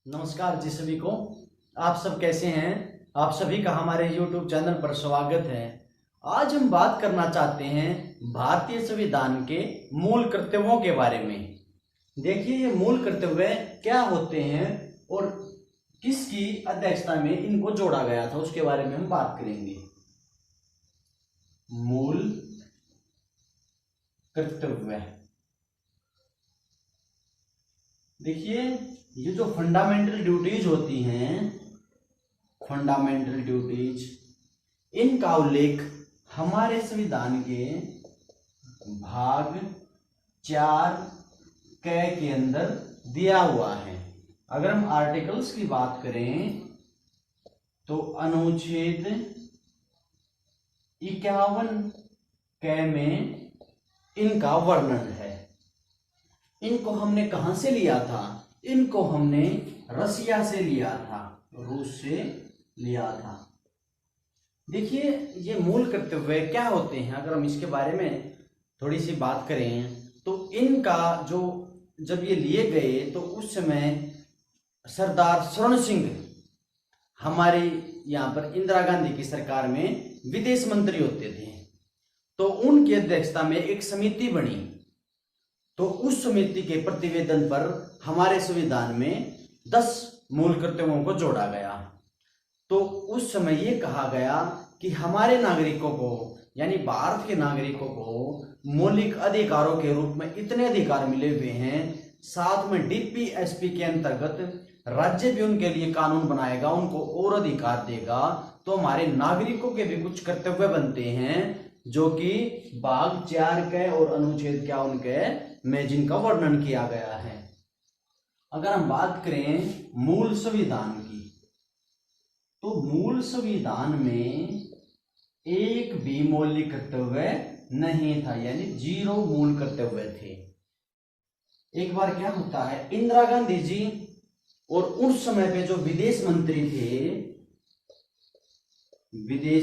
नमस्कार जी सभी को। आप सब कैसे हैं? आप सभी का हमारे YouTube चैनल पर स्वागत है। आज हम बात करना चाहते हैं भारतीय संविधान के मूल कर्तव्यों के बारे में। देखिए, ये मूल कर्तव्य क्या होते हैं और किसकी अध्यक्षता में इनको जोड़ा गया था, उसके बारे में हम बात करेंगे। मूल कर्तव्य, देखिए, ये जो फंडामेंटल ड्यूटीज होती हैं, फंडामेंटल ड्यूटीज, इनका उल्लेख हमारे संविधान के भाग 4 के अंदर दिया हुआ है। अगर हम आर्टिकल्स की बात करें तो अनुच्छेद 51 में इनका वर्णन है। इनको हमने कहां से लिया था? इनको हमने रसिया से लिया था, रूस से लिया था। देखिए, ये मूल कर्तव्य क्या होते हैं, अगर हम इसके बारे में थोड़ी सी बात करें तो इनका जो जब ये लिए गए तो उस समय सरदार स्वर्ण सिंह हमारे यहाँ पर इंदिरा गांधी की सरकार में विदेश मंत्री होते थे, तो उनकी अध्यक्षता में एक समिति बनी। तो उस समिति के प्रतिवेदन पर हमारे संविधान में 10 मूल कर्तव्यों को जोड़ा गया। तो उस समय ये कहा गया कि हमारे नागरिकों को, यानी भारत के नागरिकों को मौलिक अधिकारों के रूप में इतने अधिकार मिले हुए हैं, साथ में डीपीएसपी के अंतर्गत राज्य भी उनके लिए कानून बनाएगा, उनको और अधिकार देगा। तो हमारे नागरिकों के भी कुछ कर्तव्य बनते हैं जो कि भाग 4 के और अनुच्छेद 51 के में जिनका वर्णन किया गया है। अगर हम बात करें मूल संविधान की, तो मूल संविधान में एक भी मौलिक कर्तव्य नहीं था, यानी 0 मूल कर्तव्य थे। एक बार क्या होता है, इंदिरा गांधी जी और उस समय पे जो विदेश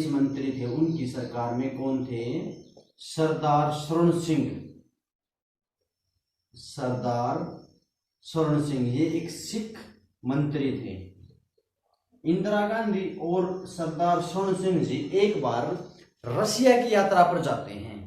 मंत्री थे उनकी सरकार में कौन थे? सरदार स्वर्ण सिंह, ये एक सिख मंत्री थे। इंदिरा गांधी और सरदार स्वर्ण सिंह जी एक बार रसिया की यात्रा पर जाते हैं।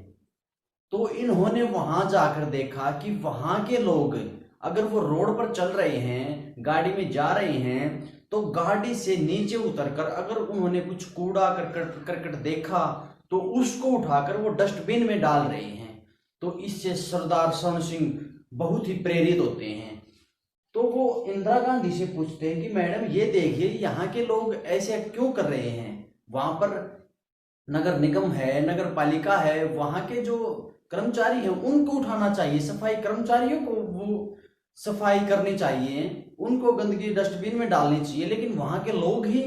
तो इन्होंने वहां जाकर देखा कि वहां के लोग अगर वो रोड पर चल रहे हैं, गाड़ी में जा रहे हैं, तो गाड़ी से नीचे उतरकर अगर उन्होंने कुछ कूड़ा करकट देखा तो उसको उठाकर वो डस्टबिन में डाल रहे हैं। तो इससे सरदार स्वर्ण सिंह बहुत ही प्रेरित होते हैं। तो वो इंदिरा गांधी से पूछते हैं कि मैडम, ये देखिए यहाँ के लोग ऐसे क्यों कर रहे हैं? वहां पर नगर निगम है, नगर पालिका है, वहां के जो कर्मचारी हैं उनको उठाना चाहिए, सफाई कर्मचारियों को वो सफाई करनी चाहिए, उनको गंदगी डस्टबिन में डालनी चाहिए, लेकिन वहां के लोग ही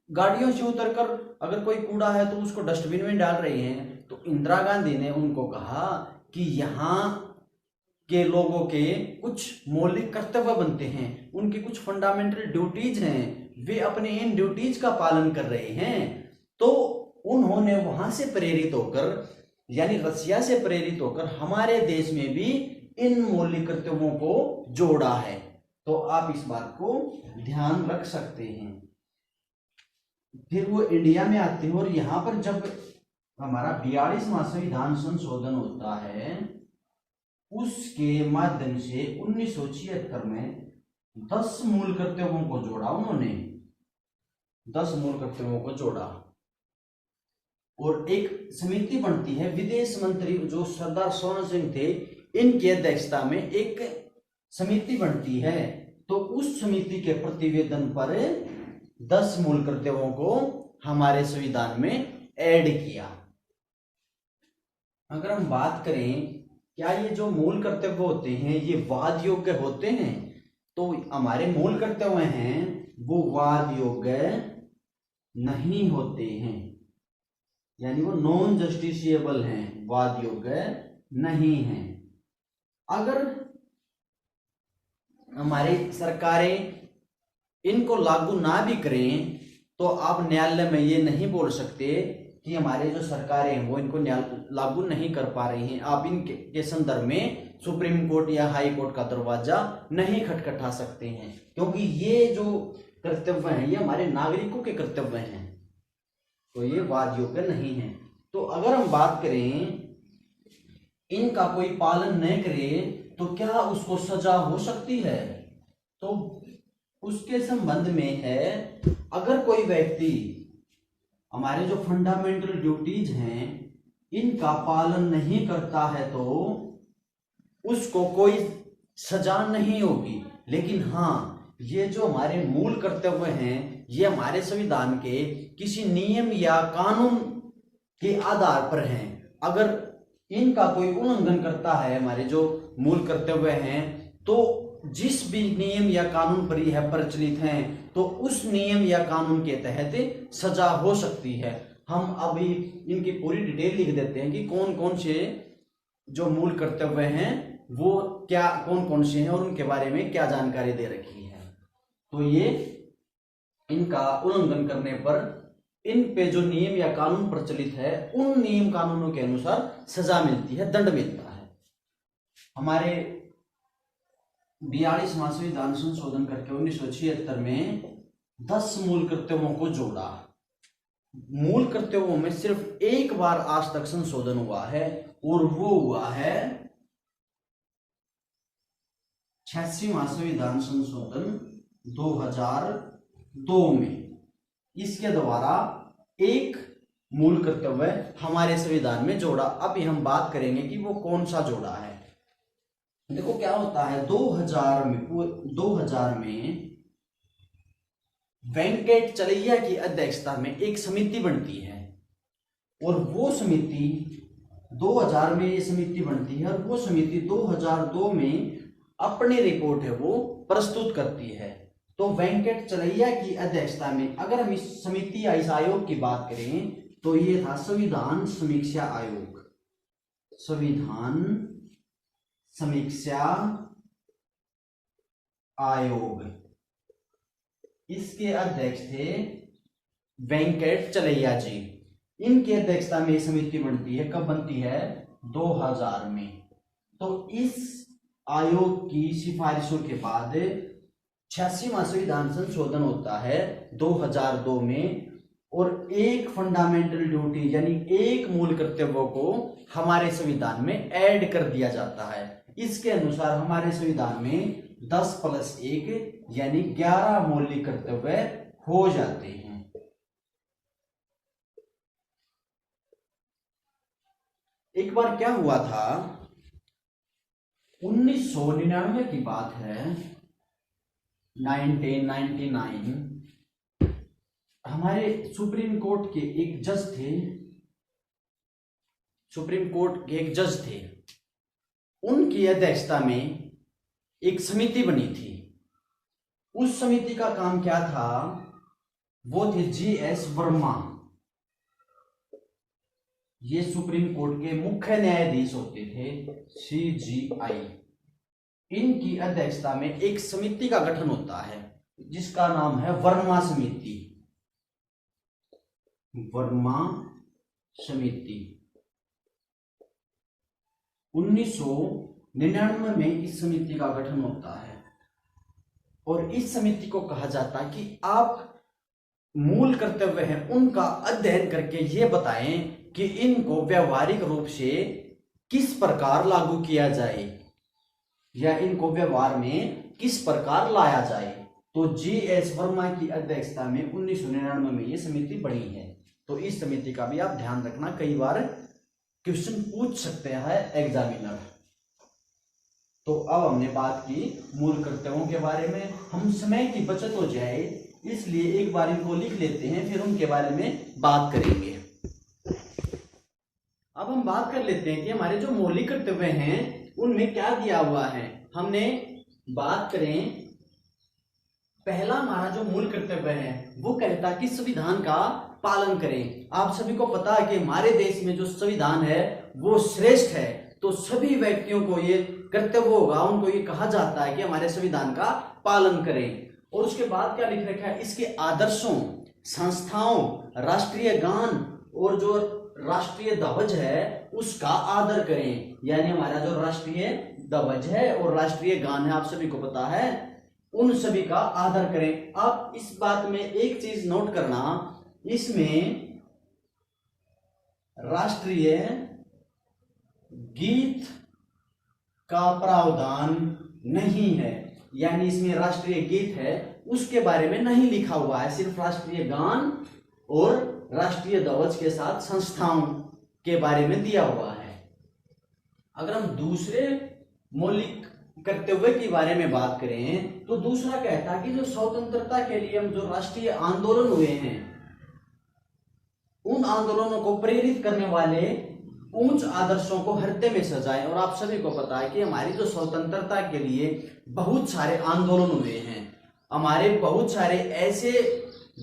गाड़ियों से उतरकर अगर कोई कूड़ा है तो उसको डस्टबिन में डाल रहे हैं। तो इंदिरा गांधी ने उनको कहा कि यहाँ के लोगों के कुछ मौलिक कर्तव्य बनते हैं, उनकी कुछ फंडामेंटल ड्यूटीज हैं, वे अपने इन ड्यूटीज का पालन कर रहे हैं। तो उन्होंने वहां से प्रेरित होकर, यानी रसिया से प्रेरित होकर हमारे देश में भी इन मौलिक कर्तव्यों को जोड़ा है। तो आप इस बात को ध्यान रख सकते हैं। फिर वो इंडिया में आते हैं और यहाँ पर जब हमारा 42वां संविधान संशोधन होता है, उसके माध्यम से 1976 में 10 मूल कर्तव्यों को जोड़ा। उन्होंने 10 मूल कर्तव्यों को जोड़ा और एक समिति बनती है। विदेश मंत्री जो सरदार स्वर्ण सिंह थे, इनकी अध्यक्षता में एक समिति बनती है। तो उस समिति के प्रतिवेदन पर 10 मूल कर्तव्यों को हमारे संविधान में ऐड किया। अगर हम बात करें क्या ये जो मूल कर्तव्य होते हैं ये वाद योग्य होते हैं, तो हमारे मूल कर्तव्य हैं वो वाद योग्य नहीं होते हैं, यानी वो नॉन जस्टिसिएबल हैं, वाद योग्य नहीं हैं। अगर हमारी सरकारें इनको लागू ना भी करें तो आप न्यायालय में ये नहीं बोल सकते कि हमारे जो सरकारें हैं वो इनको लागू नहीं कर पा रही हैं। आप इनके संदर्भ में सुप्रीम कोर्ट या हाई कोर्ट का दरवाजा नहीं खटखटा सकते हैं, क्योंकि ये जो कर्तव्य हैं ये हमारे नागरिकों के कर्तव्य हैं, तो ये वाद योग्य नहीं है। तो अगर हम बात करें इनका कोई पालन नहीं करे तो क्या उसको सजा हो सकती है? तो उसके संबंध में है, अगर कोई व्यक्ति हमारे जो फंडामेंटल ड्यूटीज हैं इनका पालन नहीं करता है तो उसको कोई सजा नहीं होगी। लेकिन हाँ, ये जो हमारे मूल कर्तव्य हैं ये हमारे संविधान के किसी नियम या कानून के आधार पर हैं। अगर इनका कोई उल्लंघन करता है हमारे जो मूल कर्तव्य हैं, तो जिस भी नियम या कानून पर यह प्रचलित हैं तो उस नियम या कानून के तहत सजा हो सकती है। हम अभी इनकी पूरी डिटेल लिख देते हैं कि कौन कौन से जो मूल कर्तव्य हैं वो क्या कौन कौन से हैं और उनके बारे में क्या जानकारी दे रखी है। तो ये इनका उल्लंघन करने पर इन पे जो नियम या कानून प्रचलित है उन नियम कानूनों के अनुसार सजा मिलती है, दंड मिलता है। हमारे 42वां संविधान संशोधन करके 1976 में 10 मूल कर्तव्यों को जोड़ा। मूल कर्तव्यों में सिर्फ एक बार आज तक संशोधन हुआ है और वो हुआ है 86वां संविधान संशोधन 2002 में। इसके द्वारा एक मूल कर्तव्य हमारे संविधान में जोड़ा। अभी हम बात करेंगे कि वो कौन सा जोड़ा है। देखो क्या होता है, 2000 में वेंकट चलैया की अध्यक्षता में एक समिति बनती है और वो समिति 2000 में ये समिति बनती है और वो समिति 2002 में अपनी रिपोर्ट है वो प्रस्तुत करती है। तो वेंकट चलैया की अध्यक्षता में अगर हम इस समिति या इस आयोग की बात करें तो ये था संविधान समीक्षा आयोग। संविधान समीक्षा आयोग, इसके अध्यक्ष थे वेंकट चलैया जी। इनकी अध्यक्षता में समिति बनती है। कब बनती है? 2000 में। तो इस आयोग की सिफारिशों के बाद 86वां संविधान संशोधन होता है 2002 में और एक फंडामेंटल ड्यूटी यानी एक मूल कर्तव्य को हमारे संविधान में ऐड कर दिया जाता है। इसके अनुसार हमारे संविधान में 10+1 यानी 11 मौलिक कर्तव्य हो जाते हैं। एक बार क्या हुआ था, 1999 की बात है, 1999, हमारे सुप्रीम कोर्ट के एक जज थे, उनकी अध्यक्षता में एक समिति बनी थी। उस समिति का काम क्या था? वो थे GS वर्मा। ये सुप्रीम कोर्ट के मुख्य न्यायाधीश होते थे, CGI। इनकी अध्यक्षता में एक समिति का गठन होता है जिसका नाम है वर्मा समिति। वर्मा समिति 1999 में इस समिति का गठन होता है और इस समिति को कहा जाता है कि आप मूल कर्तव्य हैं उनका अध्ययन करके ये बताएं कि इनको व्यवहारिक रूप से किस प्रकार लागू किया जाए या इनको व्यवहार में किस प्रकार लाया जाए। तो GS वर्मा की अध्यक्षता में 1999 में ये समिति बनी है। तो इस समिति का भी आप ध्यान रखना, कई बार क्वेश्चन पूछ सकते हैं एग्जामिनर। तो अब हमने बात की मूल कर्तव्यों के बारे में। हम समय की बचत हो जाए इसलिए एक बार इनको लिख लेते हैं, फिर उनके बारे में बात करेंगे। अब हम बात कर लेते हैं कि हमारे जो मौलिक कर्तव्य हैं उनमें क्या दिया हुआ है। हमने बात करें, पहला हमारा जो मूल कर्तव्य है वो कहता कि संविधान का पालन करें। आप सभी को पता है कि हमारे देश में जो संविधान है वो श्रेष्ठ है, तो सभी व्यक्तियों को ये कर्तव्य होगा, उनको ये कहा जाता है कि हमारे संविधान का पालन करें। और उसके बाद क्या लिख रखा है, इसके आदर्शों, संस्थाओं, राष्ट्रीय गान और जो राष्ट्रीय ध्वज है उसका आदर करें। यानी हमारा जो राष्ट्रीय ध्वज है और राष्ट्रीय गान है, आप सभी को पता है, उन सभी का आदर करें। आप इस बात में एक चीज नोट करना, इसमें राष्ट्रीय गीत का प्रावधान नहीं है, यानी इसमें राष्ट्रीय गीत है उसके बारे में नहीं लिखा हुआ है, सिर्फ राष्ट्रीय गान और राष्ट्रीय ध्वज के साथ संस्थाओं के बारे में दिया हुआ है। अगर हम दूसरे मौलिक कर्तव्य के बारे में बात करें तो दूसरा कहता है कि जो स्वतंत्रता के लिए हम जो राष्ट्रीय आंदोलन हुए हैं, उन आंदोलनों को प्रेरित करने वाले उच्च आदर्शों को हृदय में सजाएं। और आप सभी को पता है कि हमारी जो स्वतंत्रता के लिए बहुत सारे आंदोलन हुए हैं, हमारे बहुत सारे ऐसे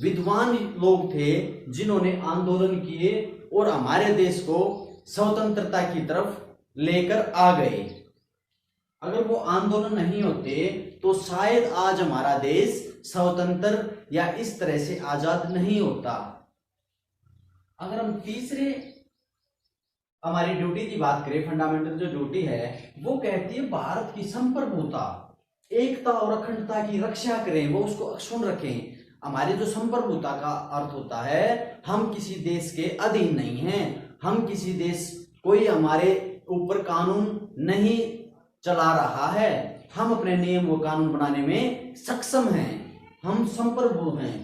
विद्वान लोग थे जिन्होंने आंदोलन किए और हमारे देश को स्वतंत्रता की तरफ लेकर आ गए। अगर वो आंदोलन नहीं होते तो शायद आज हमारा देश स्वतंत्र या इस तरह से आजाद नहीं होता। अगर हम तीसरे हमारी ड्यूटी की बात करें, फंडामेंटल जो ड्यूटी है वो कहती है भारत की संप्रभुता, एकता और अखंडता की रक्षा करें, वो उसको अक्षुण्ण रखें। हमारी जो संप्रभुता का अर्थ होता है हम किसी देश के अधीन नहीं हैं, हम किसी देश कोई हमारे ऊपर कानून नहीं चला रहा है, हम अपने नियम व कानून बनाने में सक्षम हैं, हम संप्रभु हैं।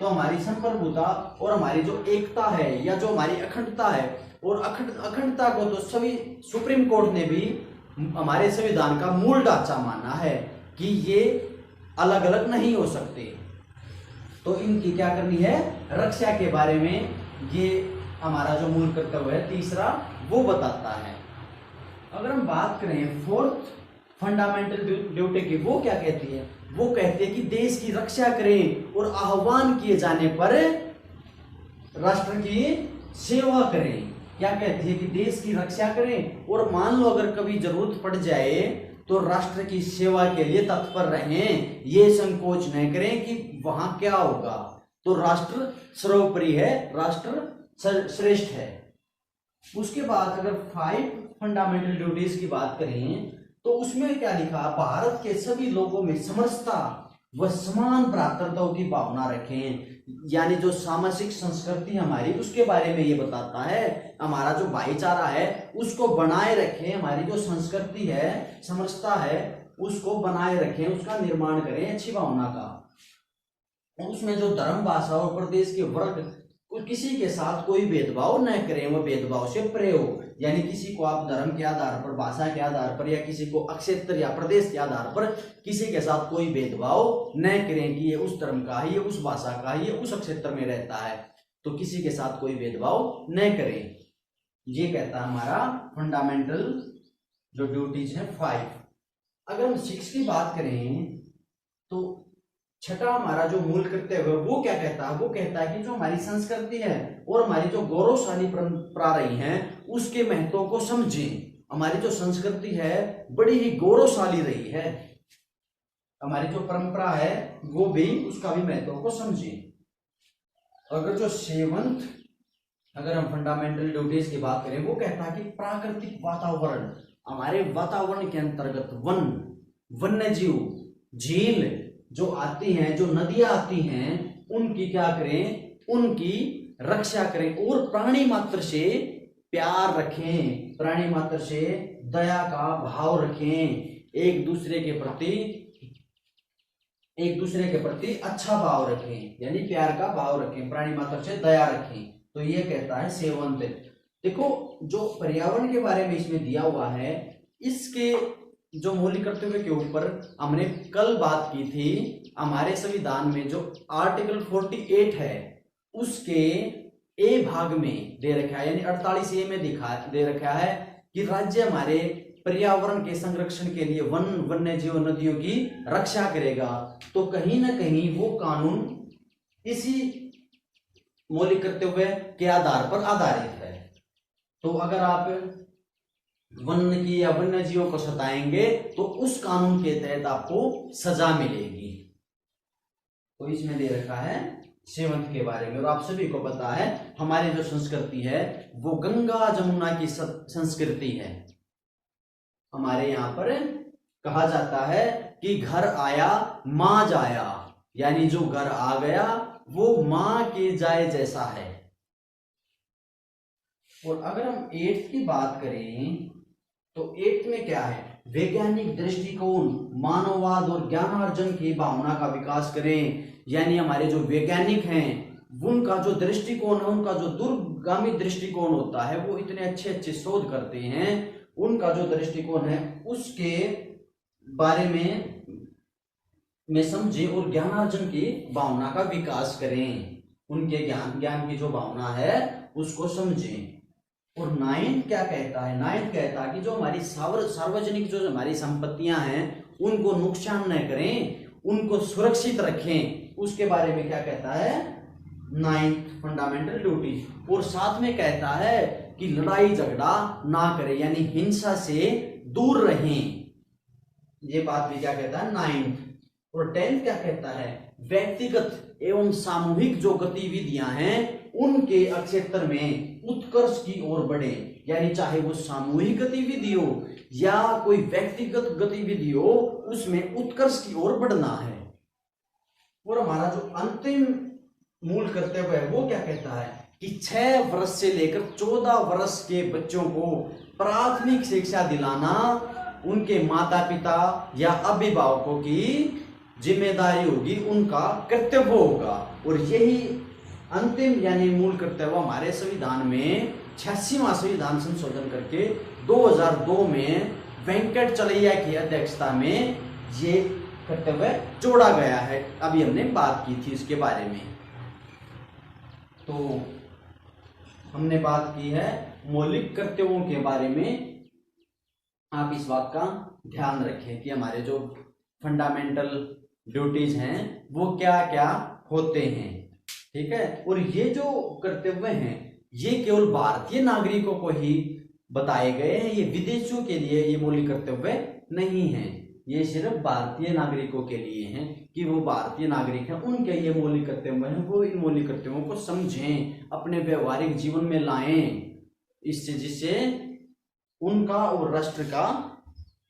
तो हमारी संप्रभुता और हमारी जो एकता है या जो हमारी अखंडता है, और अखंडता को तो सभी सुप्रीम कोर्ट ने भी हमारे संविधान का मूल ढांचा माना है कि ये अलग अलग नहीं हो सकते, तो इनकी क्या करनी है, रक्षा के बारे में ये हमारा जो मूल कर्तव्य है तीसरा वो बताता है। अगर हम बात करें फोर्थ फंडामेंटल ड्यूटी की, वो क्या कहती है, वो कहती है कि देश की रक्षा करें और आह्वान किए जाने पर राष्ट्र की सेवा करें। क्या कहती है कि देश की रक्षा करें और मान लो अगर कभी जरूरत पड़ जाए तो राष्ट्र की सेवा के लिए तत्पर रहें, ये संकोच नहीं करें कि वहां क्या होगा। तो राष्ट्र सर्वोपरि है, राष्ट्र श्रेष्ठ है। उसके बाद अगर 5 फंडामेंटल ड्यूटीज की बात करें तो उसमें क्या लिखा, भारत के सभी लोगों में समरसता व समान भ्रातृत्व की भावना रखें, यानी जो सामाजिक संस्कृति हमारी उसके बारे में ये बताता है, हमारा जो भाईचारा है उसको बनाए रखें, हमारी जो संस्कृति है समरसता है उसको बनाए रखें, उसका निर्माण करें अच्छी भावना का। उसमें जो धर्म, भाषा और प्रदेश के वर्ग किसी के साथ कोई भेदभाव न करें, वो भेदभाव से परे हो, यानी किसी को आप धर्म के आधार पर, भाषा के आधार पर या किसी को क्षेत्र या प्रदेश के आधार पर किसी के साथ कोई भेदभाव न करें कि ये उस धर्म का है, ये उस भाषा का है, ये उस क्षेत्र में रहता है, तो किसी के साथ कोई भेदभाव न करें। ये कहता है हमारा फंडामेंटल जो ड्यूटीज है 5। अगर हम 6 की बात करें तो छठा हमारा जो मूल कर्तव्य है वो क्या कहता है, वो कहता है कि जो हमारी संस्कृति है और हमारी जो गौरवशाली परंपरा रही है उसके महत्व को समझें। हमारी जो संस्कृति है बड़ी ही गौरवशाली रही है, हमारी जो परंपरा है वो भी, उसका भी महत्व को समझें। अगर जो 7th अगर हम फंडामेंटल ड्यूटीज की बात करें वो कहता है कि प्राकृतिक वातावरण, हमारे वातावरण के अंतर्गत वन, वन्य जीव, झील जो आती हैं, जो नदियां आती हैं, उनकी क्या करें, उनकी रक्षा करें और प्राणी मात्र से प्यार रखें, प्राणी मात्र से दया का भाव रखें, एक दूसरे के प्रति अच्छा भाव रखें, यानी प्यार का भाव रखें, प्राणी मात्र से दया रखें। तो ये कहता है 7th। देखो जो पर्यावरण के बारे में इसमें दिया हुआ है, इसके जो मौलिक कर्तव्य के ऊपर हमने कल बात की थी। हमारे संविधान में जो आर्टिकल 48 है उसके ए भाग में दे रखा है, यानी 48A में दे रखा है कि राज्य हमारे पर्यावरण के संरक्षण के लिए वन, वन्य जीव, नदियों की रक्षा करेगा। तो कहीं ना कहीं वो कानून इसी मौलिक कर्तव्य के आधार पर आधारित है। तो अगर आप वन की या वन्य जीवों को सताएंगे तो उस कानून के तहत आपको सजा मिलेगी। तो इसमें दे रखा है 7th के बारे में। और आप सभी को पता है हमारी जो संस्कृति है वो गंगा जमुना की संस्कृति है। हमारे यहाँ पर कहा जाता है कि घर आया माँ जाया, यानी जो घर आ गया वो माँ के जाए जैसा है। और अगर हम 8th की बात करें तो 8th में क्या है, वैज्ञानिक दृष्टिकोण, मानववाद और ज्ञानार्जन की भावना का विकास करें। यानी हमारे जो वैज्ञानिक हैं उनका जो दृष्टिकोण है, उनका जो दूरगामी दृष्टिकोण होता है, वो इतने अच्छे अच्छे शोध करते हैं, उनका जो दृष्टिकोण है उसके बारे में समझे और ज्ञानार्जन की भावना का विकास करें। उनके ज्ञान की जो भावना है उसको समझें। और 9th क्या कहता है, 9th कहता है कि जो हमारी सार्वजनिक जो हमारी संपत्तियां हैं उनको नुकसान न करें, उनको सुरक्षित रखें। उसके बारे में क्या कहता है 9th फंडामेंटल ड्यूटी। और साथ में कहता है कि लड़ाई झगड़ा ना करें, यानी हिंसा से दूर रहें। ये बात भी क्या कहता है 9th। और 10th क्या कहता है, व्यक्तिगत एवं सामूहिक जो गतिविधियां हैं उनके क्षेत्र में उत्कर्ष की ओर बढ़े, यानी चाहे वो सामूहिक गतिविधि हो या कोई व्यक्तिगत गतिविधि हो, उसमें उत्कर्ष की ओर बढ़ना है। और हमारा जो अंतिम मूल कर्तव्य है वो क्या कहता है कि 6 वर्ष से लेकर 14 वर्ष के बच्चों को प्राथमिक शिक्षा दिलाना उनके माता पिता या अभिभावकों की जिम्मेदारी होगी, उनका कर्तव्य होगा। और यही अंतिम यानी मूल कर्तव्य हमारे संविधान में 86वां संविधान संशोधन करके 2002 में वेंकटचलैया की अध्यक्षता में ये कर्तव्य जोड़ा गया है। अभी हमने बात की थी इसके बारे में। तो हमने बात की है मौलिक कर्तव्यों के बारे में। आप इस बात का ध्यान रखें कि हमारे जो फंडामेंटल ड्यूटीज हैं वो क्या क्या होते हैं, ठीक है। और ये जो कर्तव्य हैं ये केवल भारतीय नागरिकों को ही बताए गए हैं, ये विदेशियों के लिए ये मौलिक कर्तव्य नहीं है। ये सिर्फ भारतीय नागरिकों के लिए हैं कि वो भारतीय नागरिक हैं, उनके ये मौलिक कर्तव्य हैं, वो इन मौलिक कर्तव्यों को समझें, अपने व्यवहारिक जीवन में लाएं, इससे जिससे उनका और राष्ट्र का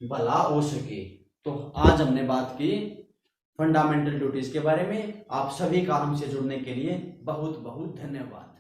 भला हो सके। तो आज हमने बात की फंडामेंटल ड्यूटीज के बारे में। आप सभी का हमसे जुड़ने के लिए बहुत बहुत धन्यवाद।